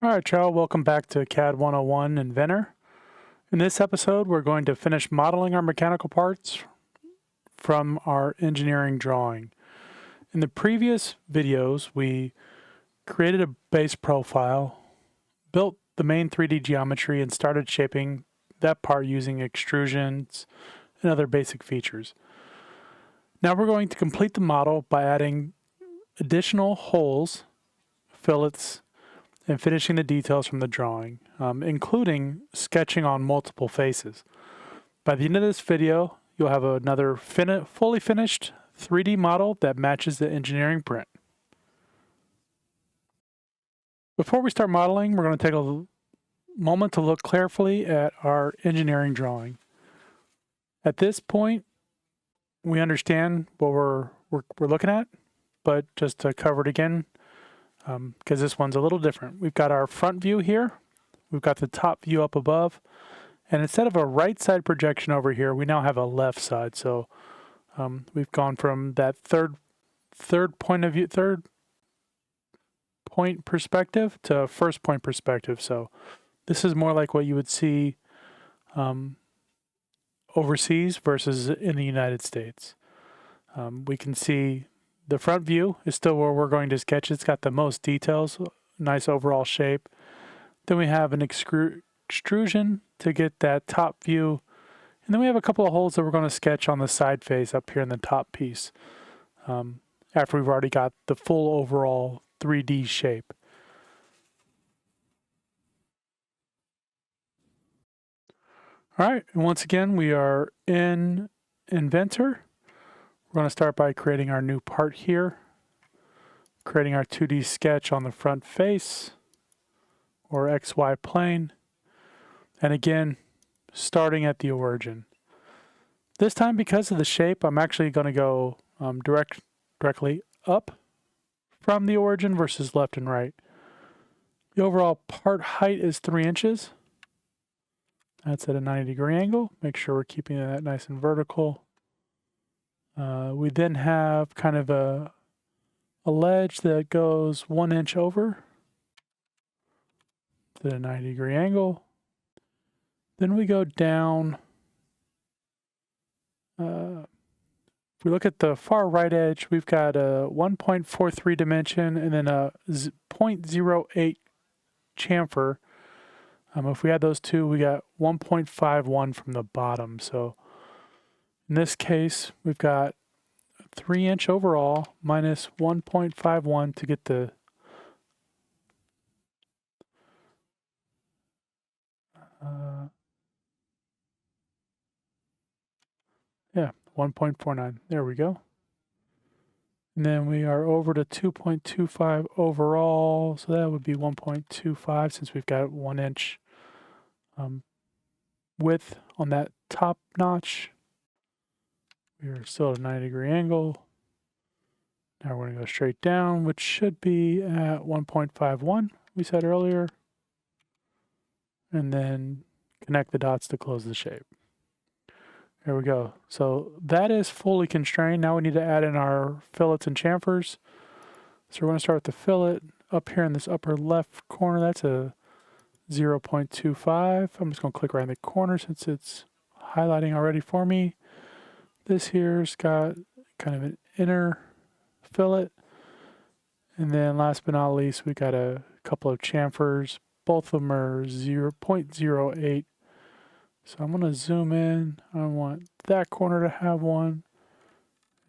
All right, y'all, welcome back to CAD 101 Inventor. In this episode, we're going to finish modeling our mechanical parts from our engineering drawing. In the previous videos, we created a base profile, built the main 3D geometry, and started shaping that part using extrusions and other basic features. Now we're going to complete the model by adding additional holes, fillets, and finishing the details from the drawing, including sketching on multiple faces. By the end of this video, you'll have another fully finished 3D model that matches the engineering print. Before we start modeling, we're going to take a moment to look carefully at our engineering drawing. At this point, we understand what we're looking at, but just to cover it again, because this one's a little different. We've got our front view here, we've got the top view up above, and instead of a right side projection over here, we now have a left side. So we've gone from that third point perspective to first point perspective. So this is more like what you would see overseas versus in the United States. We can see the front view is still where we're going to sketch. It's got the most details, nice overall shape. Then we have an extrusion to get that top view. And then we have a couple of holes that we're going to sketch on the side face up here in the top piece, after we've already got the full overall 3D shape. All right, and once again, we are in Inventor. We're going to start by creating our new part here, creating our 2D sketch on the front face or XY plane, and again, starting at the origin. This time, because of the shape, I'm actually going to go directly up from the origin versus left and right. The overall part height is 3 inches. That's at a 90-degree angle. Make sure we're keeping that nice and vertical. We then have kind of a ledge that goes 1 inch over to the 90-degree angle. Then we go down. If we look at the far right edge, we've got a 1.43 dimension and then a 0.08 chamfer. If we add those two, we got 1.51 from the bottom. So in this case, we've got 3 inch overall minus 1.51 to get the yeah, 1.49. There we go. And then we are over to 2.25 overall. So that would be 1.25 since we've got 1 inch width on that top notch. We are still at a 90-degree angle. Now we're going to go straight down, which should be at 1.51, we said earlier. And then connect the dots to close the shape. There we go. So that is fully constrained. Now we need to add in our fillets and chamfers. So we're going to start with the fillet up here in this upper left corner. That's a 0.25. I'm just going to click right in the corner since it's highlighting already for me. This here's got kind of an inner fillet. And then last but not least, we got a couple of chamfers. Both of them are 0.08. So I'm going to zoom in. I want that corner to have one.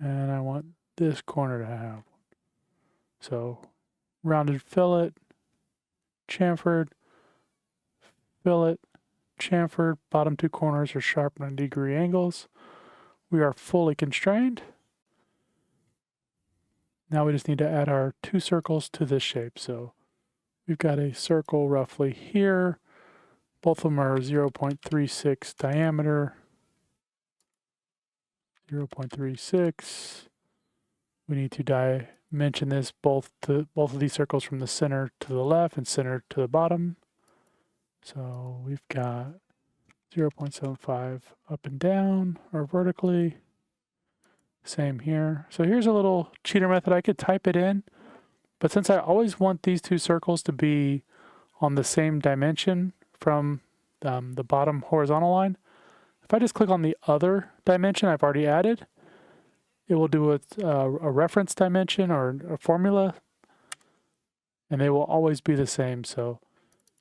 And I want this corner to have one. So rounded fillet, chamfered, fillet, chamfered. Bottom two corners are sharp 90-degree angles. We are fully constrained. Now we just need to add our two circles to this shape. So we've got a circle roughly here. Both of them are 0.36 diameter. 0.36. We need to dimension this both of these circles from the center to the left and center to the bottom. So we've got 0.75 up and down or vertically. Same here. So here's a little cheater method. I could type it in, but since I always want these two circles to be on the same dimension from the bottom horizontal line. If I just click on the other dimension I've already added, it will do a reference dimension or a formula, and they will always be the same. So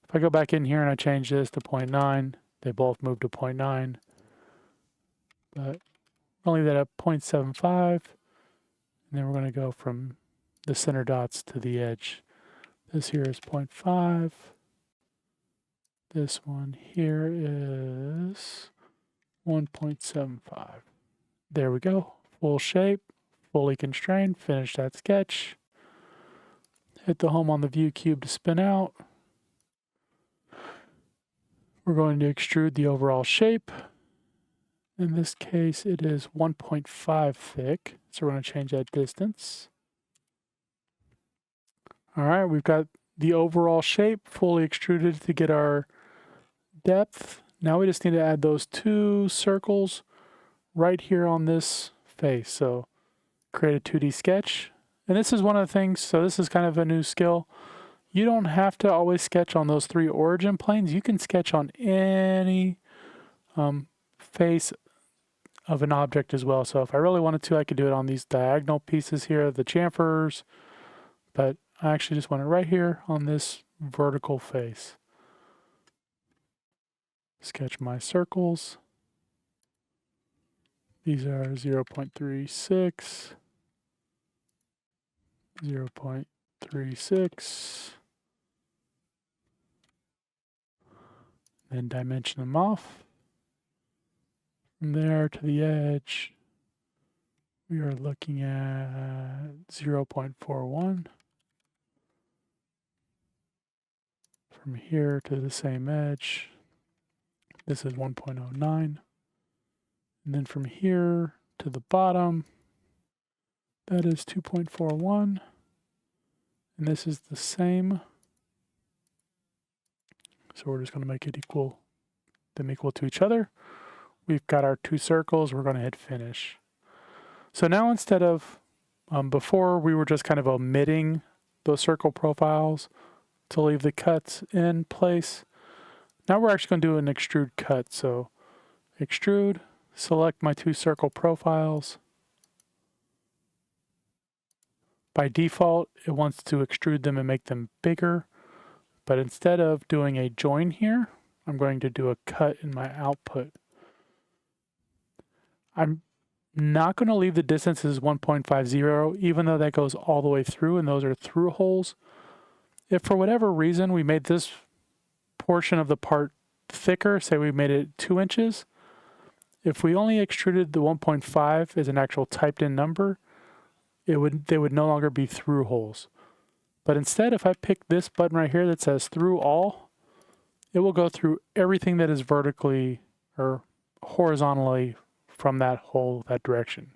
if I go back in here and I change this to 0.9, they both move to 0.9. But I'll leave that at 0.75, and then we're going to go from the center dots to the edge. This here is 0.5. This one here is 1.75. There we go. Full shape, fully constrained. Finish that sketch. Hit the home on the view cube to spin out. We're going to extrude the overall shape. In this case, it is 1.5 thick. So we're going to change that distance. All right, we've got the overall shape fully extruded to get our depth. Now we just need to add those 2 circles right here on this face. So create a 2D sketch. And this is one of the things, so this is kind of a new skill. You don't have to always sketch on those 3 origin planes. You can sketch on any face of an object as well. So if I really wanted to, I could do it on these diagonal pieces here, the chamfers, but I actually just want it right here on this vertical face. Sketch my circles. These are 0.36, 0.36, then dimension them off. From there to the edge, we are looking at 0.41. From here to the same edge, this is 1.09. And then from here to the bottom, that is 2.41. And this is the same. So we're just going to make it equal, them equal to each other. We've got our 2 circles. We're going to hit finish. So now instead of, before we were just kind of omitting those circle profiles to leave the cuts in place. Now we're actually going to do an extrude cut. So extrude, select my 2 circle profiles. By default, it wants to extrude them and make them bigger. But instead of doing a join here, I'm going to do a cut in my output. I'm not going to leave the distance as 1.50, even though that goes all the way through, and those are through holes. If for whatever reason we made this portion of the part thicker, say we made it 2 inches, if we only extruded the 1.5 as an actual typed in number, they would no longer be through holes. But instead, if I pick this button right here that says through all, it will go through everything that is vertically or horizontally from that hole, that direction.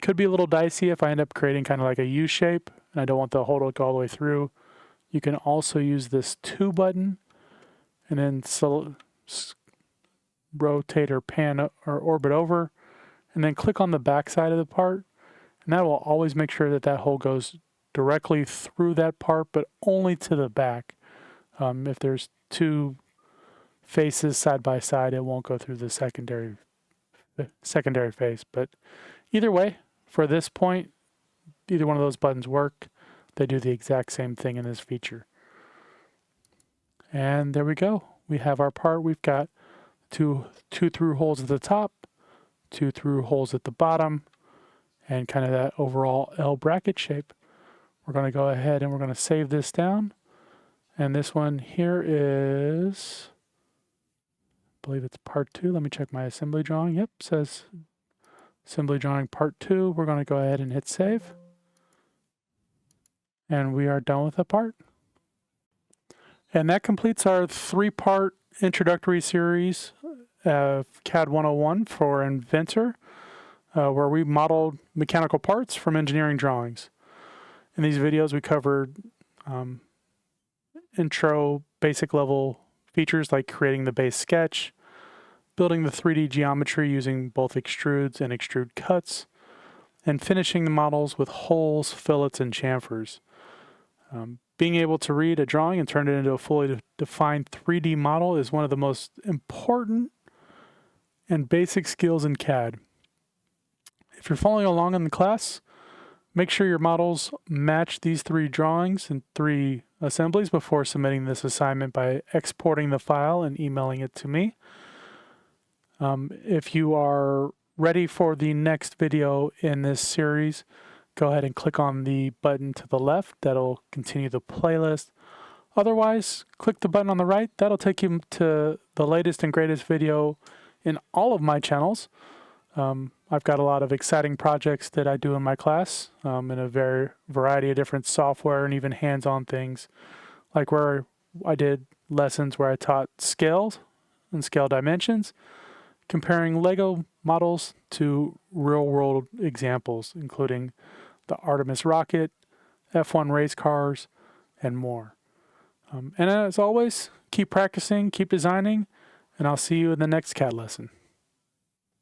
Could be a little dicey if I end up creating kind of like a U shape and I don't want the hole to go all the way through. You can also use this 2 button and then rotate or pan or orbit over, and then click on the back side of the part, and that will always make sure that that hole goes directly through that part, but only to the back. If there's 2 faces side by side, it won't go through the secondary face. But either way, for this point, either one of those buttons work. They do the exact same thing in this feature. And there we go. We have our part. We've got two through holes at the top, 2 through holes at the bottom, and kind of that overall L bracket shape. We're going to go ahead and we're going to save this down. And this one here is, I believe it's part 2. Let me check my assembly drawing. Yep, says assembly drawing part 2. We're going to go ahead and hit save. And we are done with the part. And that completes our 3-part introductory series of CAD 101 for Inventor, where we modeled mechanical parts from engineering drawings. In these videos, we covered intro, basic level features like creating the base sketch, building the 3D geometry using both extrudes and extrude cuts, and finishing the models with holes, fillets, and chamfers. Being able to read a drawing and turn it into a fully defined 3D model is one of the most important and basic skills in CAD. If you're following along in the class, make sure your models match these 3 drawings and 3 assemblies before submitting this assignment by exporting the file and emailing it to me. If you are ready for the next video in this series, go ahead and click on the button to the left. That'll continue the playlist. Otherwise, click the button on the right. That'll take you to the latest and greatest video in all of my channels. I've got a lot of exciting projects that I do in my class in a variety of different software and even hands-on things, like where I did lessons where I taught scales and scale dimensions, comparing Lego models to real-world examples, including the Artemis rocket, F1 race cars, and more. And as always, keep practicing, keep designing, and I'll see you in the next CAD lesson.